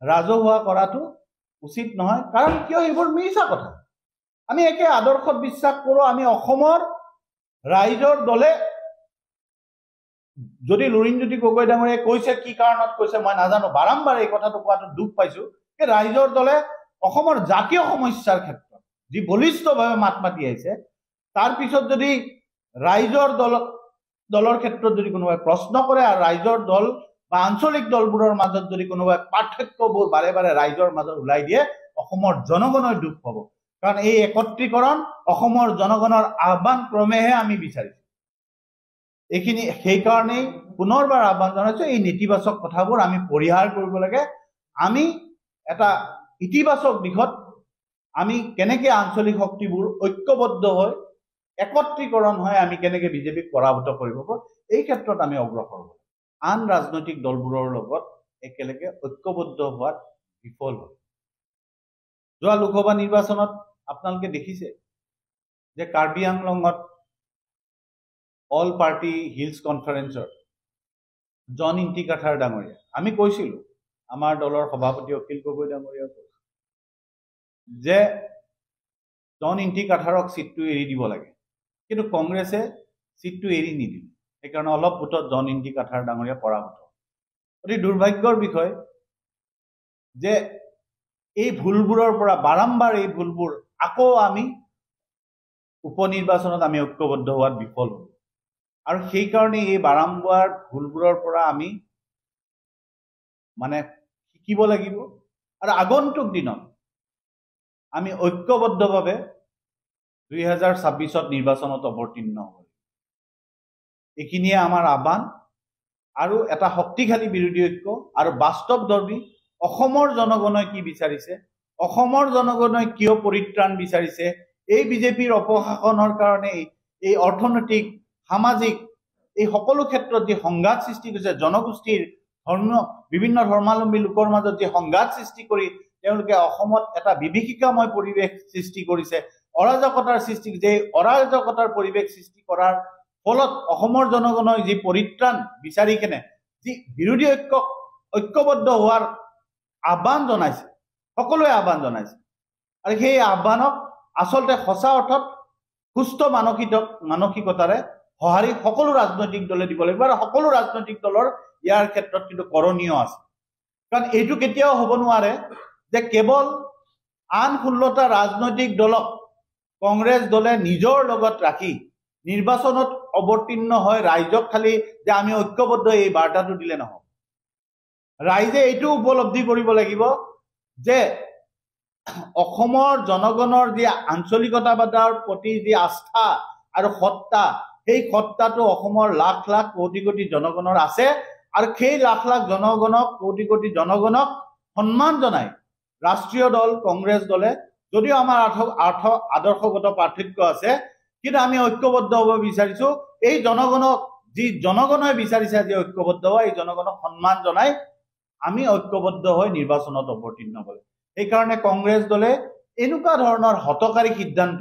ৰাজহুৱা কৰাটো উচিত নহয়। কাৰণ কিয় এইবোৰ মিছা কথা। আমি একে আদৰ্শত বিশ্বাস কৰোঁ। আমি অসমৰ ৰাইজৰ দলে যদি লুৰিণজ্যোতি গগৈ ডাঙৰীয়াই কৈছে, কি কাৰণত কৈছে মই নাজানো, বাৰম্বাৰ এই কথাটো কোৱাটো দুখ পাইছো যে ৰাইজৰ দলে অসমৰ জাতীয় সমস্যাৰ ক্ষেত্ৰত যি বলিষ্ঠভাৱে মাত মাতি আহিছে, তাৰ পিছত যদি ৰাইজৰ দলৰ ক্ষেত্ৰত যদি কোনোবাই প্ৰশ্ন কৰে আৰু ৰাইজৰ দল বা আঞ্চলিক দলবোৰৰ মাজত যদি কোনোবাই পাৰ্থক্যবোৰ বাৰে বাৰে ৰাইজৰ মাজত ওলাই দিয়ে, অসমৰ জনগণই দুখ পাব। কাৰণ এই একত্ৰীকৰণ অসমৰ জনগণৰ আহ্বান ক্ৰমেহে আমি বিচাৰিছো। এইখিনি সেইকাৰণেই পুনৰবাৰ আহ্বান জনাইছো, এই নেতিবাচক কথাবোৰ আমি পৰিহাৰ কৰিব লাগে। আমি এটা ইতিবাচক দিশত আমি কেনেকৈ আঞ্চলিক শক্তিবোৰ ঐক্যবদ্ধ হৈ একত্ৰীকৰণ হৈ আমি কেনেকৈ বিজেপিক পৰাভূত কৰিব পাৰোঁ, এই ক্ষেত্ৰত আমি অগ্ৰসৰ হওঁ। আন ৰাজনৈতিক দলবোৰৰ লগত একেলগে ঐক্যবদ্ধ হোৱাত বিফল হয়। যোৱা লোকসভা নিৰ্বাচনত আপোনালোকে দেখিছে যে কাৰ্বি আংলঙত অল পাৰ্টি হিলছ কনফাৰেন্সৰ জন ইণ্টিকাথাৰ ডাঙৰীয়া, আমি কৈছিলোঁ, আমাৰ দলৰ সভাপতি অখিল গগৈ ডাঙৰীয়াও কৈছিল যে জন ইণ্টিকাথাৰক ছিটটো এৰি দিব লাগে, কিন্তু কংগ্ৰেছে ছিটটো এৰি নিদিলে। সেইকাৰণে অলপ ভোটত জন ইণ্টিকাথাৰ ডাঙৰীয়া পৰাভূত। অতি দুৰ্ভাগ্যৰ বিষয় যে এই ভুলবোৰৰ পৰা বাৰম্বাৰ এই ভুলবোৰ আকৌ আমি উপনিৰ্বাচনত আমি ঐক্যবদ্ধ হোৱাত বিফল হ'লোঁ। আৰু সেইকাৰণে এই বাৰম্বাৰ ভুলবোৰৰ পৰা আমি শিকিব লাগিব আৰু আগন্তুক দিনত আমি ঐক্যবদ্ধভাৱে 2026 নিৰ্বাচনত অৱতীৰ্ণ হ'ব। এইখিনিয়ে আমাৰ আহ্বান। আৰু এটা শক্তিশালী বিৰোধী ঐক্য আৰু বাস্তৱধৰ্মী অসমৰ জনগণই কি বিচাৰিছে, অসমৰ জনগণই কিয় পৰিত্ৰাণ বিচাৰিছে, এই বিজেপিৰ অপশাসনৰ কাৰণে এই অৰ্থনৈতিক সামাজিক এই সকলো ক্ষেত্ৰত যি সংঘাত সৃষ্টি কৰিছে, জনগোষ্ঠীৰ বিভিন্ন ধৰ্মাৱলম্বী লোকৰ মাজত যি সংঘাত সৃষ্টি কৰি তেওঁলোকে অসমত এটা বিভীষিকাময় পৰিৱেশ সৃষ্টি কৰিছে, অৰাজকতাৰ সৃষ্টি, যে অৰাজকতাৰ পৰিৱেশ সৃষ্টি কৰাৰ ফলত অসমৰ জনগণই যি পৰিত্ৰাণ বিচাৰি কেনে যি বিৰোধী ঐক্যবদ্ধ হোৱাৰ আহ্বান জনাইছে, সকলোৱে আহ্বান জনাইছে। আৰু সেই আহ্বানক আচলতে সঁচা অৰ্থত সুস্থ মানসিকতাৰে সঁহাৰি সকলো ৰাজনৈতিক দলে দিব লাগিব। আৰু সকলো ৰাজনৈতিক দলৰ ইয়াৰ ক্ষেত্ৰত কিন্তু কৰণীয় আছে। কাৰণ এইটো কেতিয়াও হ'ব নোৱাৰে যে কেৱল আন 16টা ৰাজনৈতিক দলক কংগ্ৰেছ দলে নিজৰ লগত ৰাখি নিৰ্বাচনত অৱতীৰ্ণ হয় ৰাইজক খালি যে আমি ঐক্যবদ্ধ এই বাৰ্তাটো দিলে নহ'ব। ৰাইজে এইটো উপলব্ধি কৰিব লাগিব যে অসমৰ জনগণৰ যি আঞ্চলিকতাবাদৰ প্ৰতি যি আস্থা আৰু সত্তা, সেই সত্তাটো অসমৰ লাখ লাখ কোটি কোটি জনগণৰ আছে। আৰু সেই লাখ লাখ জনগণক, কোটি কোটি জনগণক সন্মান জনাই ৰাষ্ট্ৰীয় দল কংগ্ৰেছ দলে, যদিও আমাৰ আদৰ্শগত পাৰ্থক্য আছে, কিন্তু আমি ঐক্যবদ্ধ হ'ব বিচাৰিছোঁ। এই জনগণক, যি জনগণে বিচাৰিছে আজি ঐক্যবদ্ধ হোৱা, এই জনগণক সন্মান জনাই আমি ঐক্যবদ্ধ হৈ নিৰ্বাচনত অৱতীৰ্ণ হ'ব। সেইকাৰণে কংগ্ৰেছ দলে এনেকুৱা ধৰণৰ হতকাৰী সিদ্ধান্ত,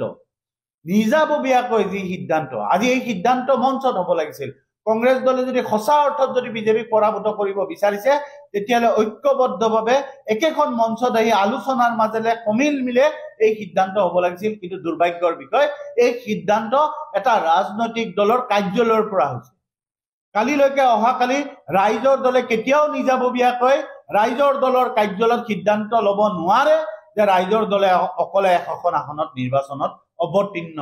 নিজাববীয়াকৈ যি সিদ্ধান্ত, আজি এই সিদ্ধান্ত মঞ্চত হ'ব লাগিছিল। কংগ্ৰেছ দলে যদি সঁচা অৰ্থত যদি বিজেপিক পৰাভূত কৰিব বিচাৰিছে, তেতিয়াহ'লে ঐক্যবদ্ধভাৱে একেখন মঞ্চত আহি আলোচনাৰ মাজেৰে সমিল মিলে এই সিদ্ধান্ত হ'ব লাগিছিল। কিন্তু দুৰ্ভাগ্যৰ বিষয়, এই সিদ্ধান্ত এটা ৰাজনৈতিক দলৰ কাৰ্যালয়ৰ পৰা হৈছে। কালিলৈকে অহাকালি ৰাইজৰ দলে কেতিয়াও নিজাববীয়াকৈ ৰাইজৰ দলৰ কাৰ্যালয়ত সিদ্ধান্ত ল'ব নোৱাৰে যে ৰাইজৰ দলে অকলে 100খন আসনত নিৰ্বাচনত অৱতীৰ্ণ